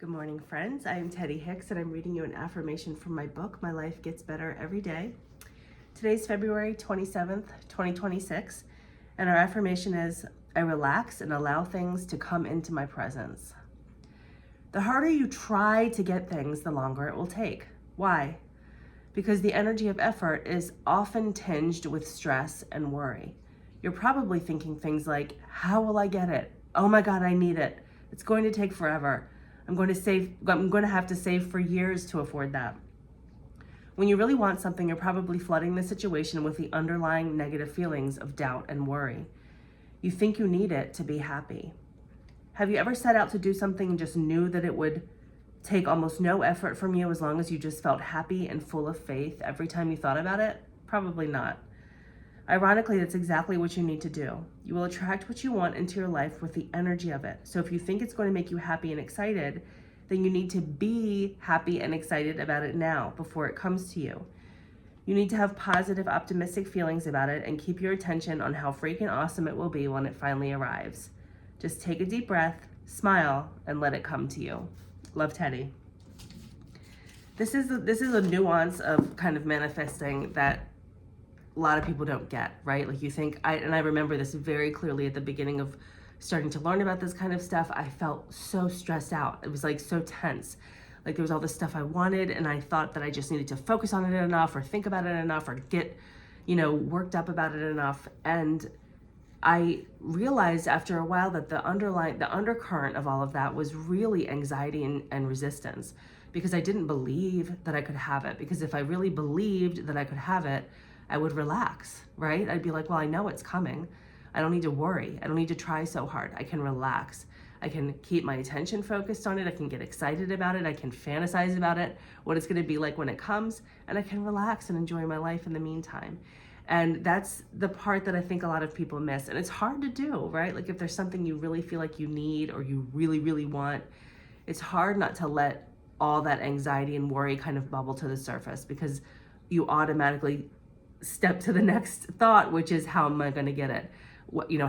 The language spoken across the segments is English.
Good morning, friends. I am Teddy Hicks, and I'm reading you an affirmation from my book, My Life Gets Better Every Day. Today's February 27th, 2026, and our affirmation is, I relax and allow things to come into my presence. The harder you try to get things, the longer it will take. Why? Because the energy of effort is often tinged with stress and worry. You're probably thinking things like, how will I get it? Oh my God, I need it. It's going to take forever. I'm going to have to save for years to afford that. When you really want something, you're probably flooding the situation with the underlying negative feelings of doubt and worry. You think you need it to be happy. Have you ever set out to do something and just knew that it would take almost no effort from you as long as you just felt happy and full of faith every time you thought about it? Probably not. Ironically, that's exactly what you need to do. You will attract what you want into your life with the energy of it. So if you think it's going to make you happy and excited, then you need to be happy and excited about it now before it comes to you. You need to have positive, optimistic feelings about it and keep your attention on how freaking awesome it will be when it finally arrives. Just take a deep breath, smile, and let it come to you. Love, Teddy. This is a nuance of kind of manifesting that a lot of people don't get, right? Like you think, I remember this very clearly at the beginning of starting to learn about this kind of stuff. I felt so stressed out. It was like so tense. Like there was all this stuff I wanted, and I thought that I just needed to focus on it enough or think about it enough or get, worked up about it enough. And I realized after a while that the undercurrent of all of that was really anxiety and resistance, because I didn't believe that I could have it. Because if I really believed that I could have it, I would relax, right? I'd be like, well, I know it's coming. I don't need to worry. I don't need to try so hard. I can relax. I can keep my attention focused on it. I can get excited about it. I can fantasize about it, what it's going to be like when it comes, and I can relax and enjoy my life in the meantime. And that's the part that I think a lot of people miss. And it's hard to do, right? Like if there's something you really feel like you need or you really, really want, it's hard not to let all that anxiety and worry kind of bubble to the surface, because you automatically step to the next thought, which is, how am I going to get it?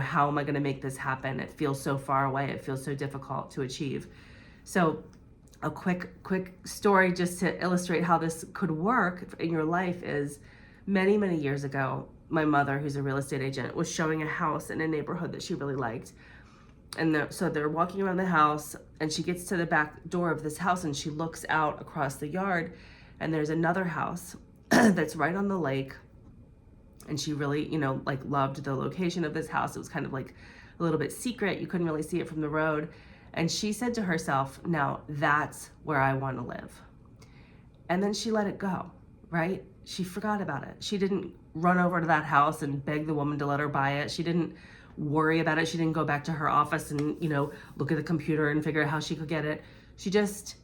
How am I going to make this happen? It feels so far away. It feels so difficult to achieve. So a quick story just to illustrate how this could work in your life is, many, many years ago, my mother, who's a real estate agent, was showing a house in a neighborhood that she really liked. And so they're walking around the house, and she gets to the back door of this house, and she looks out across the yard, and there's another house that's right on the lake. And she really, loved the location of this house. It was kind of like a little bit secret. You couldn't really see it from the road. And she said to herself, now that's where I want to live. And then she let it go, right? She forgot about it. She didn't run over to that house and beg the woman to let her buy it. She didn't worry about it. She didn't go back to her office and, look at the computer and figure out how she could get it. She just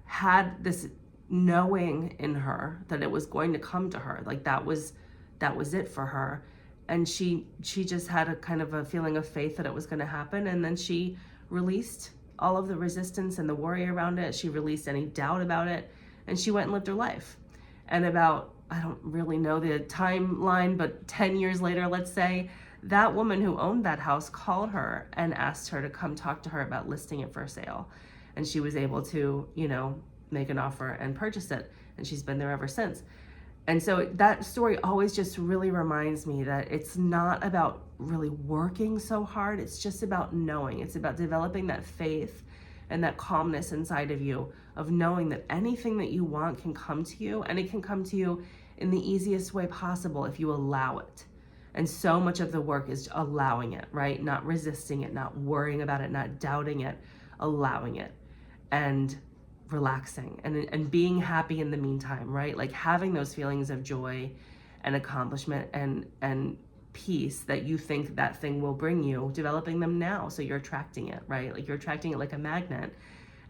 had this knowing in her that it was going to come to her. Like that was it for her. And she just had a kind of a feeling of faith that it was going to happen. And then she released all of the resistance and the worry around it. She released any doubt about it, and she went and lived her life. And about, I don't really know the timeline, but 10 years later, let's say, that woman who owned that house called her and asked her to come talk to her about listing it for sale. And she was able to, make an offer and purchase it. And she's been there ever since. And so that story always just really reminds me that it's not about really working so hard. It's just about knowing. It's about developing that faith and that calmness inside of you, of knowing that anything that you want can come to you, and it can come to you in the easiest way possible if you allow it. And so much of the work is allowing it, right? Not resisting it, not worrying about it, not doubting it, allowing it. And relaxing and being happy in the meantime, right? Like having those feelings of joy and accomplishment and peace that you think that thing will bring you, developing them now so you're attracting it, right? Like you're attracting it like a magnet,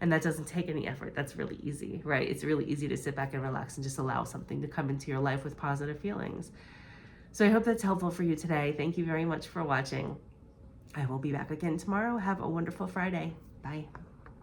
and that doesn't take any effort. That's really easy, right? It's really easy to sit back and relax and just allow something to come into your life with positive feelings. So I hope that's helpful for you today. Thank you very much for watching. I will be back again tomorrow. Have a wonderful Friday. Bye.